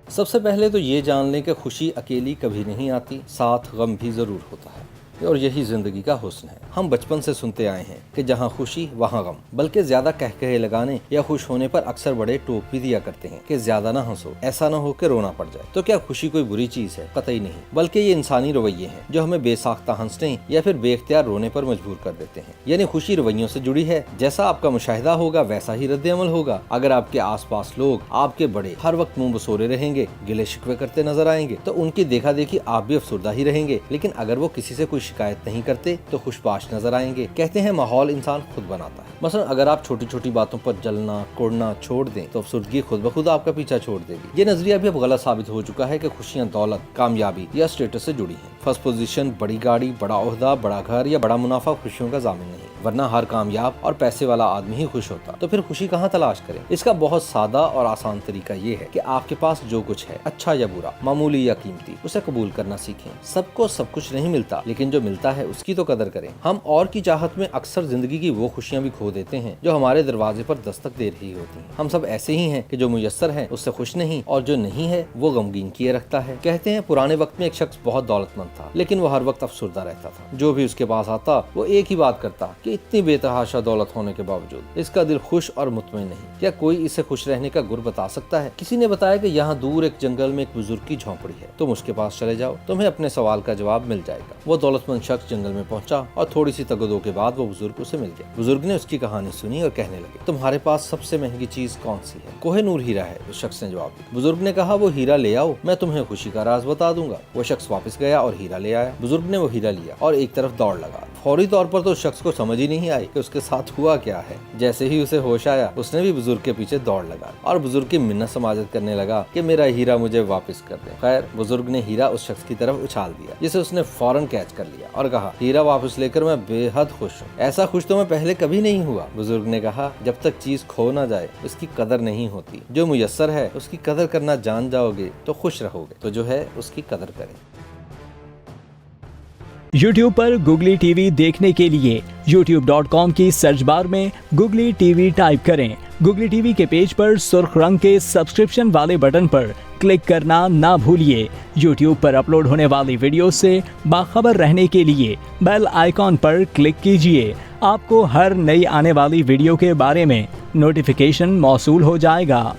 سب سے پہلے تو یہ جان لیں کہ خوشی اکیلی کبھی نہیں آتی، ساتھ غم بھی ضرور ہوتا ہے، اور یہی زندگی کا حسن ہے۔ ہم بچپن سے سنتے آئے ہیں کہ جہاں خوشی وہاں غم، بلکہ زیادہ کہے لگانے یا خوش ہونے پر اکثر بڑے ٹوک بھی دیا کرتے ہیں کہ زیادہ نہ ہنسو، ایسا نہ ہو کہ رونا پڑ جائے۔ تو کیا خوشی کوئی بری چیز ہے؟ قطعی نہیں، بلکہ یہ انسانی رویے ہیں جو ہمیں بے ساختہ ہنسنے یا پھر بے اختیار رونے پر مجبور کر دیتے ہیں۔ یعنی خوشی رویوں سے جڑی ہے، جیسا آپ کا مشاہدہ ہوگا ویسا ہی رد عمل ہوگا۔ اگر آپ کے آس پاس لوگ آپ کے بڑے ہر وقت منہ بسورے رہیں گے، گلے شکوے کرتے نظر آئیں گے، تو ان کی دیکھا دیکھی آپ بھی افسردہ ہی رہیں گے۔ لیکن اگر وہ کسی سے کوئی شکایت نہیں کرتے تو خوش باش نظر آئیں گے۔ کہتے ہیں ماحول انسان خود بناتا ہے۔ مثلا اگر آپ چھوٹی چھوٹی باتوں پر جلنا کوڑنا چھوڑ دیں تو افسردگی خود بخود آپ کا پیچھا چھوڑ دے گی۔ یہ نظریہ بھی اب غلط ثابت ہو چکا ہے کہ خوشیاں دولت، کامیابی یا اسٹیٹس سے جڑی ہیں۔ فرسٹ پوزیشن، بڑی گاڑی، بڑا عہدہ، بڑا گھر یا بڑا منافع خوشیوں کا ضامن نہیں، ورنہ ہر کامیاب اور پیسے والا آدمی ہی خوش ہوتا۔ تو پھر خوشی کہاں تلاش کریں؟ اس کا بہت سادہ اور آسان طریقہ یہ ہے کہ آپ کے پاس جو کچھ ہے، اچھا یا برا، معمولی یا قیمتی، اسے قبول کرنا سیکھیں۔ سب کو سب کچھ نہیں ملتا، لیکن جو ملتا ہے اس کی تو قدر کریں۔ ہم اور کی چاہت میں اکثر زندگی کی وہ خوشیاں بھی کھو دیتے ہیں جو ہمارے دروازے پر دستک دے رہی ہوتی ہیں۔ ہم سب ایسے ہی ہیں کہ جو میسر ہے اس سے خوش نہیں، اور جو نہیں ہے وہ غمگین کیے رکھتا ہے۔ کہتے ہیں پرانے وقت میں ایک شخص بہت دولت مند تھا، لیکن وہ ہر وقت افسردہ رہتا تھا۔ جو بھی اس کے پاس آتا وہ ایک ہی بات کرتا کہ اتنی بے تحاشا دولت ہونے کے باوجود اس کا دل خوش اور مطمئن نہیں۔ کیا کوئی اسے خوش رہنے کا گر بتا سکتا ہے؟ کسی نے بتایا کہ یہاں دور ایک جنگل میں ایک بزرگ کی جھونپڑی ہے، تم اس کے پاس چلے جاؤ، تمہیں اپنے سوال کا جواب مل جائے گا۔ وہ دولت مند شخص جنگل میں پہنچا اور تھوڑی سی تگدو کے بعد وہ بزرگ اسے مل گیا۔ بزرگ نے اس کی کہانی سنی اور کہنے لگے، تمہارے پاس سب سے مہنگی چیز کون سی ہے؟ کوہ نور ہیرا ہے، اس شخص نے جواب دیا۔ بزرگ نے کہا وہ ہیرا لے آؤ، میں تمہیں خوشی کا راز بتا دوں گا۔ وہ شخص واپس گیا اور ہیرا لے آیا۔ بزرگ نے وہ ہیرا لیا اور ایک طرف دوڑ لگا۔ فوری طور پر تو اس شخص کو سمجھ ہی نہیں آئی کہ اس کے ساتھ ہوا کیا ہے۔ جیسے ہی اسے ہوش آیا اس نے بھی بزرگ کے پیچھے دوڑ لگا اور بزرگ کی منت سماجت کرنے لگا کہ میرا ہیرا مجھے واپس کر دے۔ خیر بزرگ نے ہیرا اس شخص کی طرف اچھال دیا جسے اس نے فوراً کیچ کر لیا اور کہا ہیرا واپس لے کر میں بے حد خوش ہوں، ایسا خوش تو میں پہلے کبھی نہیں ہوا۔ بزرگ نے کہا جب تک چیز کھو نہ جائے اس کی قدر نہیں ہوتی، جو میسر ہے اس کی قدر کرنا جان جاؤ گے تو خوش رہو گے، تو جو ہے اس کی قدر کریں۔ YouTube پر گوگلی ٹی وی دیکھنے کے لیے youtube.com کی سرچ بار میں گوگلی ٹی وی ٹائپ کریں۔ گوگلی ٹی وی کے پیج پر سرخ رنگ کے سبسکرپشن والے بٹن پر کلک کرنا نہ بھولیے۔ YouTube پر اپلوڈ ہونے والی ویڈیو سے باخبر رہنے کے لیے بیل آئیکن پر کلک کیجیے۔ آپ کو ہر نئی آنے والی ویڈیو کے بارے میں نوٹیفیکیشن موصول ہو جائے گا۔